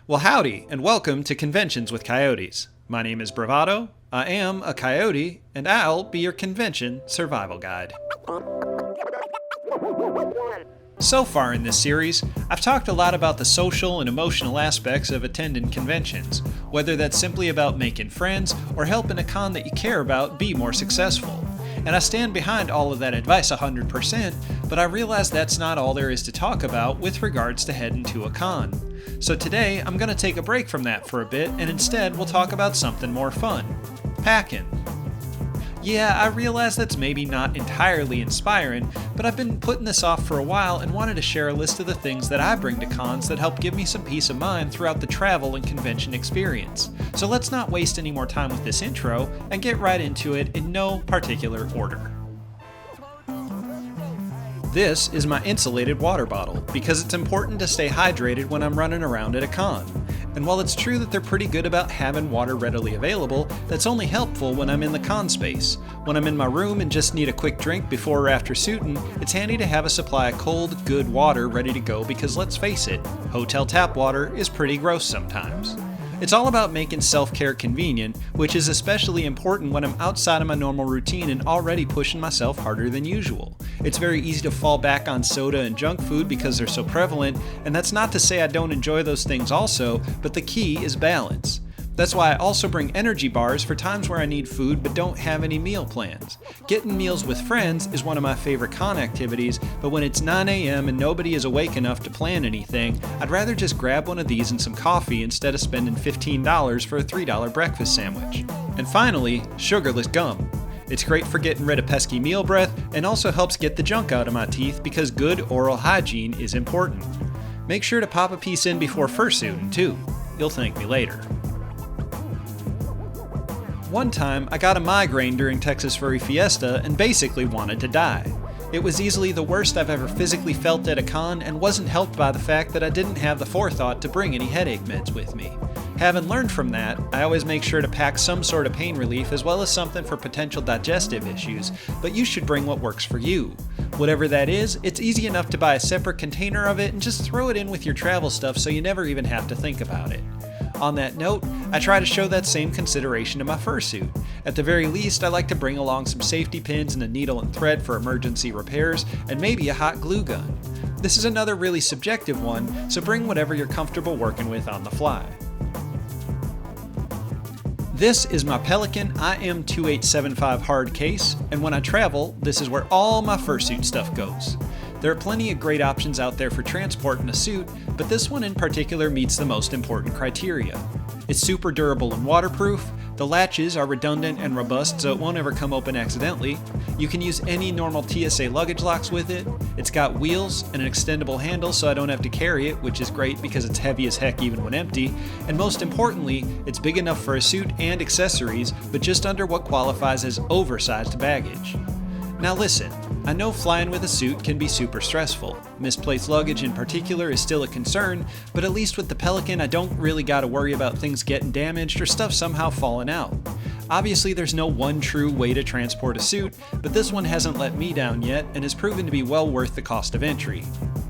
Well, howdy, and welcome to Conventions with Coyotes. My name is Bravado, I am a coyote, and I'll be your convention survival guide. So far in this series, I've talked a lot about the social and emotional aspects of attending conventions, whether that's simply about making friends or helping a con that you care about be more successful. And I stand behind all of that advice 100%, but I realize that's not all there is to talk about with regards to heading to a con. So today, I'm going to take a break from that for a bit, and instead we'll talk about something more fun. Packing. Yeah, I realize that's maybe not entirely inspiring, but I've been putting this off for a while and wanted to share a list of the things that I bring to cons that help give me some peace of mind throughout the travel and convention experience. So let's not waste any more time with this intro and get right into it in no particular order. This is my insulated water bottle because it's important to stay hydrated when I'm running around at a con. And while it's true that they're pretty good about having water readily available, that's only helpful when I'm in the con space. When I'm in my room and just need a quick drink before or after suiting, it's handy to have a supply of cold, good water ready to go because let's face it, hotel tap water is pretty gross sometimes. It's all about making self-care convenient, which is especially important when I'm outside of my normal routine and already pushing myself harder than usual. It's very easy to fall back on soda and junk food because they're so prevalent, and that's not to say I don't enjoy those things also, but the key is balance. That's why I also bring energy bars for times where I need food but don't have any meal plans. Getting meals with friends is one of my favorite con activities, but when it's 9 a.m. and nobody is awake enough to plan anything, I'd rather just grab one of these and some coffee instead of spending $15 for a $3 breakfast sandwich. And finally, sugarless gum. It's great for getting rid of pesky meal breath and also helps get the junk out of my teeth because good oral hygiene is important. Make sure to pop a piece in before fursuiting too. You'll thank me later. One time, I got a migraine during Texas Furry Fiesta and basically wanted to die. It was easily the worst I've ever physically felt at a con and wasn't helped by the fact that I didn't have the forethought to bring any headache meds with me. Having learned from that, I always make sure to pack some sort of pain relief as well as something for potential digestive issues, but you should bring what works for you. Whatever that is, it's easy enough to buy a separate container of it and just throw it in with your travel stuff so you never even have to think about it. On that note, I try to show that same consideration to my fursuit. At the very least, I like to bring along some safety pins and a needle and thread for emergency repairs, and maybe a hot glue gun. This is another really subjective one, so bring whatever you're comfortable working with on the fly. This is my Pelican IM2875 hard case, and when I travel, this is where all my fursuit stuff goes. There are plenty of great options out there for transporting a suit, but this one in particular meets the most important criteria. It's super durable and waterproof, the latches are redundant and robust so it won't ever come open accidentally, you can use any normal TSA luggage locks with it, it's got wheels and an extendable handle so I don't have to carry it, which is great because it's heavy as heck even when empty, and most importantly, it's big enough for a suit and accessories, but just under what qualifies as oversized baggage. Now listen, I know flying with a suit can be super stressful. Misplaced luggage in particular is still a concern, but at least with the Pelican I don't really gotta worry about things getting damaged or stuff somehow falling out. Obviously there's no one true way to transport a suit, but this one hasn't let me down yet and has proven to be well worth the cost of entry.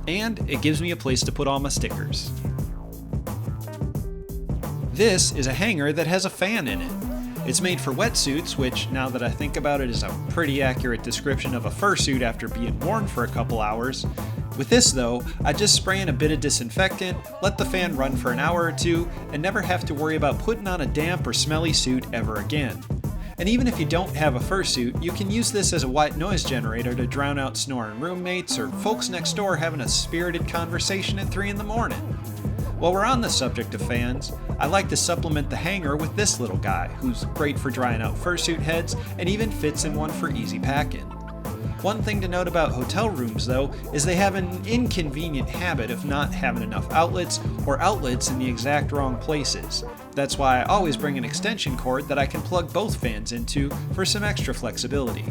And it gives me a place to put all my stickers. This is a hanger that has a fan in it. It's made for wetsuits, which, now that I think about it, is a pretty accurate description of a fursuit after being worn for a couple hours. With this though, I just spray in a bit of disinfectant, let the fan run for an hour or two, and never have to worry about putting on a damp or smelly suit ever again. And even if you don't have a fursuit, you can use this as a white noise generator to drown out snoring roommates or folks next door having a spirited conversation at 3 in the morning. While we're on the subject of fans, I like to supplement the hanger with this little guy, who's great for drying out fursuit heads and even fits in one for easy packing. One thing to note about hotel rooms though, is they have an inconvenient habit of not having enough outlets or outlets in the exact wrong places. That's why I always bring an extension cord that I can plug both fans into for some extra flexibility.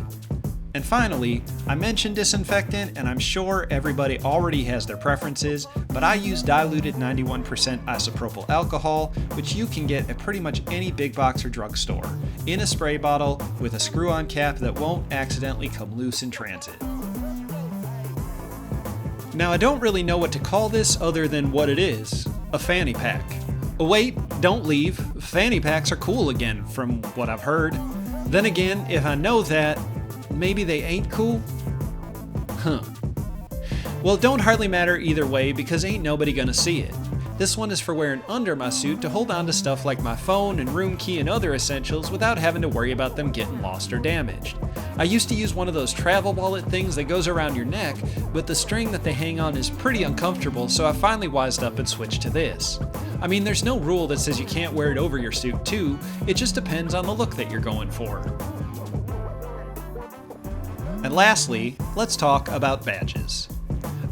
And finally, I mentioned disinfectant, and I'm sure everybody already has their preferences, but I use diluted 91% isopropyl alcohol, which you can get at pretty much any big box or drugstore, in a spray bottle with a screw-on cap that won't accidentally come loose in transit. Now I don't really know what to call this other than what it is, a fanny pack. Wait, don't leave. Fanny packs are cool again, from what I've heard. Then again, if I know that, maybe they ain't cool? Huh. Well, it don't hardly matter either way because ain't nobody gonna see it. This one is for wearing under my suit to hold on to stuff like my phone and room key and other essentials without having to worry about them getting lost or damaged. I used to use one of those travel wallet things that goes around your neck, but the string that they hang on is pretty uncomfortable, so I finally wised up and switched to this. I mean, there's no rule that says you can't wear it over your suit too, it just depends on the look that you're going for. And lastly, let's talk about badges.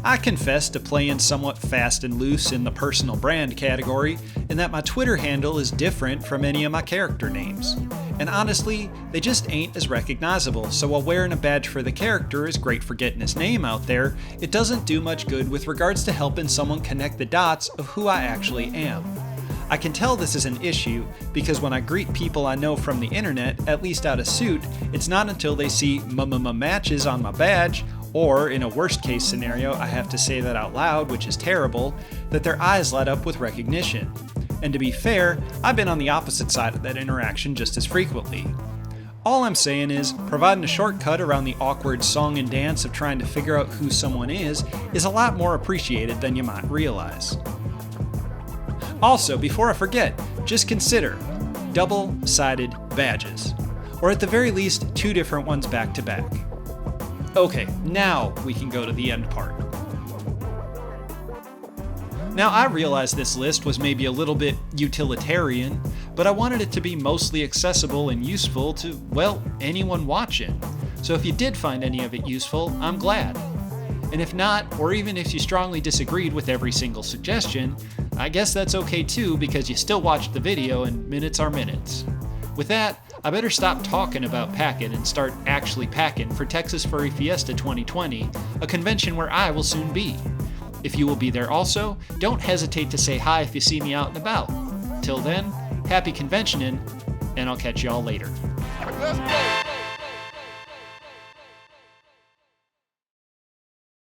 I confess to playing somewhat fast and loose in the personal brand category, in that my Twitter handle is different from any of my character names. And honestly, they just ain't as recognizable, so while wearing a badge for the character is great for getting his name out there, it doesn't do much good with regards to helping someone connect the dots of who I actually am. I can tell this is an issue because when I greet people I know from the internet, at least out of suit, it's not until they see matches on my badge, or in a worst case scenario, I have to say that out loud, which is terrible, that their eyes light up with recognition. And to be fair, I've been on the opposite side of that interaction just as frequently. All I'm saying is, providing a shortcut around the awkward song and dance of trying to figure out who someone is a lot more appreciated than you might realize. Also, before I forget, just consider double-sided badges, or at the very least, 2 different ones back to back. Okay, now we can go to the end part. Now, I realize this list was maybe a little bit utilitarian, but I wanted it to be mostly accessible and useful to, well, anyone watching. So if you did find any of it useful, I'm glad. And if not, or even if you strongly disagreed with every single suggestion, I guess that's okay too because you still watched the video and minutes are minutes. With that, I better stop talking about packing and start actually packing for Texas Furry Fiesta 2020, a convention where I will soon be. If you will be there also, don't hesitate to say hi if you see me out and about. Till then, happy conventioning, and I'll catch y'all later. Let's go!